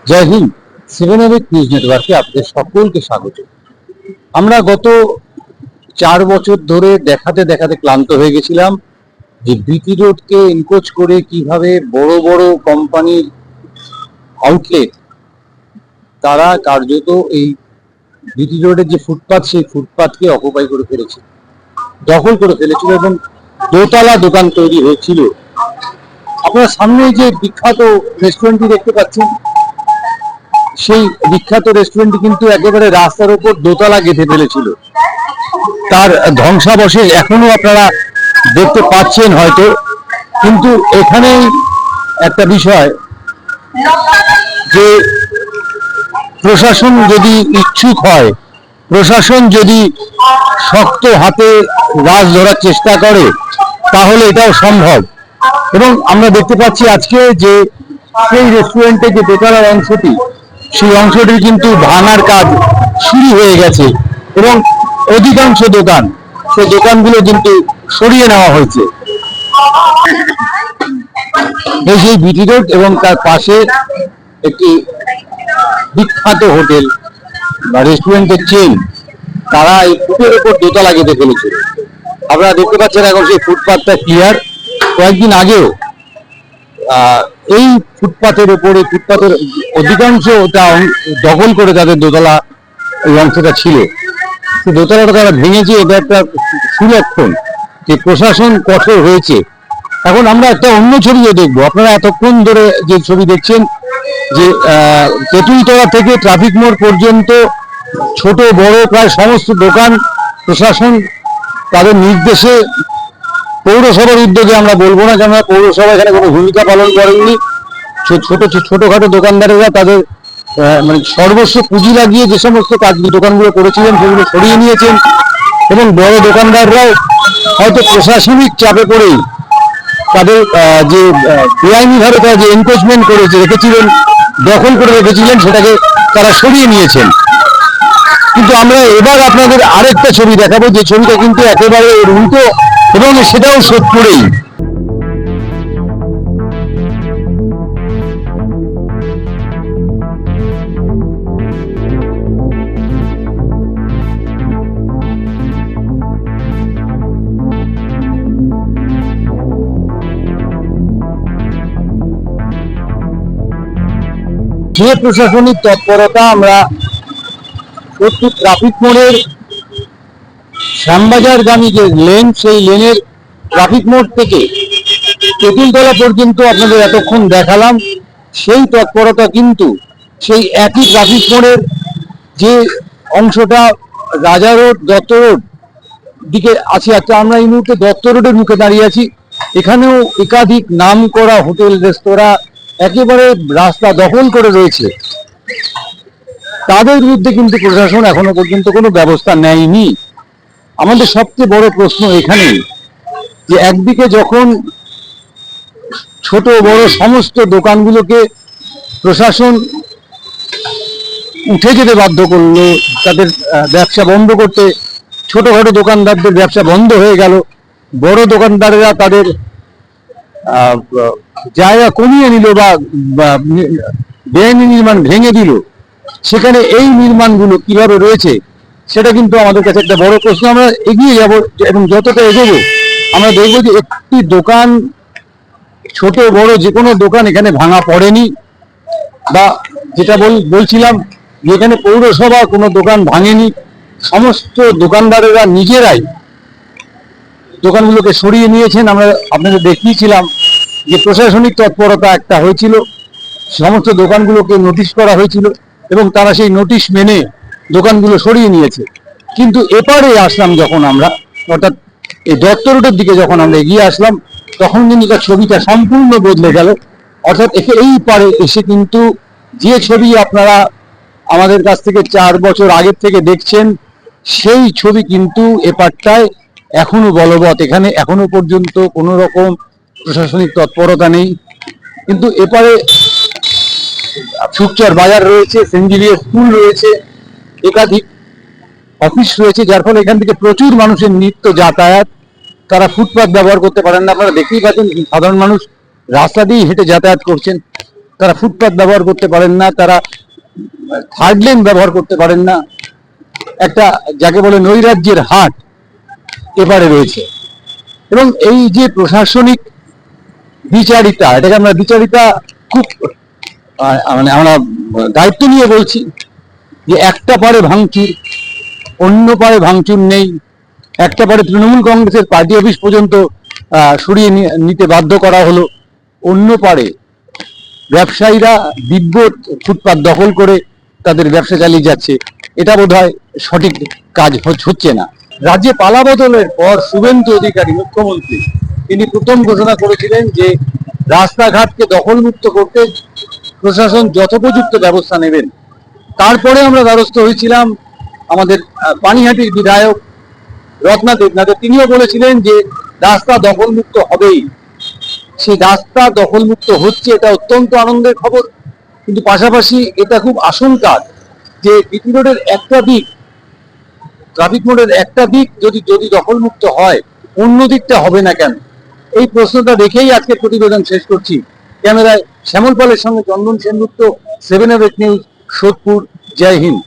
জয় Hind. Seven এবিট news নেটওয়ার্কে আপনাদের সকলকে স্বাগত। আমরা গত 4 বছর ধরে দেখাতে দেখাতে ক্লান্ত হয়ে গেছিলাম যে বিটি রোডকে এনক্রোচ করে কিভাবে বড় বড় কোম্পানির আউটলেট তারা কার্যত এই বিটি রোডের যে ফুটপাথ, সেই ফুটপাথকে অকুপাই করে ফেলেছে, দখল করে ফেলেছিল এবং দোতলা দোকান তৈরি হয়েছিল। আপনারা সামনে যে বিখ্যাত রেস্টুরেন্টটি দেখতে পাচ্ছেন, সেই বিখ্যাত রেস্টুরেন্টটি কিন্তু একেবারে রাস্তার উপর দোতলা গেঁথে ফেলেছিল। তার ধ্বংসাবশেষ এখনো আপনারা দেখতে পাচ্ছেন হয়তো, কিন্তু এখানেই একটা বিষয় যে প্রশাসন যদি ইচ্ছুক হয়, প্রশাসন যদি শক্ত হাতে রাজ ধরার চেষ্টা করে, তাহলে এটাও সম্ভব। এবং আমরা দেখতে পাচ্ছি আজকে যে সেই রেস্টুরেন্টে যে দোতলার অংশটি, সেই অংশটির কিন্তু ভাঙার কাজ শুরু হয়ে গেছে এবং অধিকাংশ দোকান, সেই দোকানগুলো কিন্তু সরিয়ে নেওয়া হয়েছে। এই সেই বিটি রোড এবং তার পাশে একটি বিখ্যাত হোটেল বা রেস্টুরেন্টের চেন, তারা এই ফুটের উপর দোতলা গেঁথে ফেলেছিল। আপনারা দেখতে পাচ্ছেন এখন সেই ফুটপাথটা ক্লিয়ার। কয়েকদিন আগেও এই ফুটপাথের উপরে, ফুটপাথের অধিকাংশটা দখল করে তাদের দোতলা এই অংশটা ছিল, সেই দোতলাটা তারা ভেঙেছে। এটা একটা সুলক্ষণ যে প্রশাসন কঠোর হয়েছে। এখন আমরা একটা অন্য ছবিও দেখবো। আপনারা এতক্ষণ ধরে যে ছবি দেখছেন, যে তেঁতুলতলা থেকে ট্রাফিক মোড় পর্যন্ত ছোট বড় প্রায় সমস্ত দোকান প্রশাসন তাদের নির্দেশে, পৌরসভার উদ্যোগে আমরা বলবো না, কেন পৌরসভা এখানে কোনো ভূমিকা পালন করেননি। ছোটখাটো দোকানদারেরা তাদের মানে সর্বস্ব পুঁজি লাগিয়ে যে সমস্ত কাজ দোকানগুলো করেছিলেন সেগুলো সরিয়ে নিয়েছেন এবং বড় দোকানদাররাও হয়তো প্রশাসনিক চাপে পড়েই তাদের যে বেআইনিভাবে তারা যে এনক্রোচমেন্ট করেছে রেখেছিলেন, দখল করে রেখেছিলেন, সেটাকে তারা সরিয়ে নিয়েছেন। কিন্তু আমরা এবার আপনাদের আরেকটা ছবি দেখাবো, যে ছবিটা কিন্তু একেবারে উল্টো এবং সেটাও সোদপুরেই। যে প্রশাসনিক তৎপরতা আমরা সোদপুর ট্রাফিক মোড়ের শ্যামবাজারগামী যে লেন, সেই লেনের ট্রাফিক মোড় থেকে তেঁতুলতলা পর্যন্ত আপনাদের এতক্ষণ দেখালাম, সেই তৎপরতা কিন্তু সেই একই ট্রাফিক মোড়ের যে অংশটা রাজা রোড, দত্ত রোড দিকে আছে। আচ্ছা, আমরা এই মুহূর্তে দত্ত রোডের মুখে দাঁড়িয়ে আছি। এখানেও একাধিক নাম করা হোটেল রেস্তোরাঁ একেবারে রাস্তা দখল করে রয়েছে। তাদের বিরুদ্ধে কিন্তু প্রশাসন এখনো পর্যন্ত কোনো ব্যবস্থা নেয়নি। আমাদের সবচেয়ে বড় প্রশ্ন এখানেই, যে একদিকে যখন ছোট বড় সমস্ত দোকানগুলোকে প্রশাসন উঠে যেতে বাধ্য করলো, তাদের ব্যবসা বন্ধ করতে, ছোটখাটো দোকানদারদের ব্যবসা বন্ধ হয়ে গেল, বড় দোকানদারেরা তাদের জায়গা কমিয়ে নিল বা বেআইনি নির্মাণ ভেঙে দিল, সেখানে এই নির্মাণগুলো কিভাবে রয়েছে সেটা কিন্তু আমাদের কাছে একটা বড় প্রশ্ন। আমরা এগিয়ে যাব এবং যতটা এগোবো আমরা দেখবো যে একটি দোকান, ছোট বড় যে কোনো দোকান এখানে ভাঙা পড়েনি, বা যেটা বলছিলাম যেখানে পৌরসভা কোনো দোকান ভাঙেনি, সমস্ত দোকানদারেরা নিজেরাই দোকানগুলোকে সরিয়ে নিয়েছেন। আমরা আপনাদের দেখিয়েছিলাম যে প্রশাসনিক তৎপরতা একটা হয়েছিল, সমস্ত দোকানগুলোকে নোটিশ করা হয়েছিল এবং তারা সেই নোটিশ মেনে দোকানগুলো সরিয়ে নিয়েছে। কিন্তু এপারে আসলাম যখন আমরা, অর্থাৎ এই দত্ত রোডের দিকে যখন আমরা এগিয়ে আসলাম, তখন কিন্তু তার ছবিটা সম্পূর্ণ বদলে গেল। অর্থাৎ এই পারে এসে কিন্তু যে ছবি আপনারা আমাদের কাছ থেকে 4 বছর আগের থেকে দেখছেন, সেই ছবি কিন্তু এপারটায় এখনো বলবৎ। এখানে এখনো পর্যন্ত কোনো রকম প্রশাসনিক তৎপরতা নেই। কিন্তু এপারে সুকচর বাজার রয়েছে, সেন্ট জেভিয়ার স্কুল রয়েছে, একাধিক অফিস রয়েছে, যার ফলে এখান থেকে প্রচুর মানুষের নিত্য যাতায়াত। তারা ফুটপাথ ব্যবহার করতে পারেন না। আপনারা দেখতেই পাচ্ছেন সাধারণ মানুষ রাস্তা দিয়েই হেঁটে যাতায়াত করছেন। তারা ফুটপাত ব্যবহার করতে পারেন না, তারা থার্ড লেন ব্যবহার করতে পারেন না। একটা যাকে বলে নৈরাজ্যের হাট এপারে রয়েছে। এবং এই যে প্রশাসনিক বিচারিতা, এটাকে আমরা বিচারিতা খুব মানে আমরা দায়িত্ব নিয়ে বলছি যে একটা পারে ভাঙচুর, অন্য পারে ভাঙচুর নেই। একটা পারে তৃণমূল কংগ্রেসের পার্টি অফিস পর্যন্ত সরিয়ে নিতে বাধ্য করা হলো, অন্য পারে ব্যবসায়ীরা দিব্য ফুটপাত দখল করে তাদের ব্যবসা চালিয়ে যাচ্ছে। এটা বোধহয় সঠিক কাজ হচ্ছে না। রাজ্যে পালা বদলের পর শুভেন্দু অধিকারী মুখ্যমন্ত্রী তিনি প্রথম ঘোষণা করেছিলেন যে রাস্তাঘাটকে দখলমুক্ত করতে প্রশাসন যথোপযুক্ত ব্যবস্থা নেবেন। তারপরে আমরা দ্বারস্থ হয়েছিলাম আমাদের পানিহাটির বিধায়ক রত্না দেবনাথের, তিনিও বলেছিলেন যে রাস্তা দখলমুক্ত হবেই। সেই রাস্তা দখলমুক্ত হচ্ছে, এটা অত্যন্ত আনন্দের খবর। কিন্তু পাশাপাশি এটা খুব আশঙ্কার যে বিটি রোডের একটা দিক, ট্রাফিক মোড়ের একটা দিক যদি যদি দখলমুক্ত হয়, অন্য দিকটা হবে না কেন? এই প্রশ্নটা রেখেই আজকে প্রতিবেদন শেষ করছি। ক্যামেরায় শ্যামল পালের সঙ্গে চন্দন সেনগুপ্ত, 7 নিউজ, সোদপুর। জয় হিন্দ।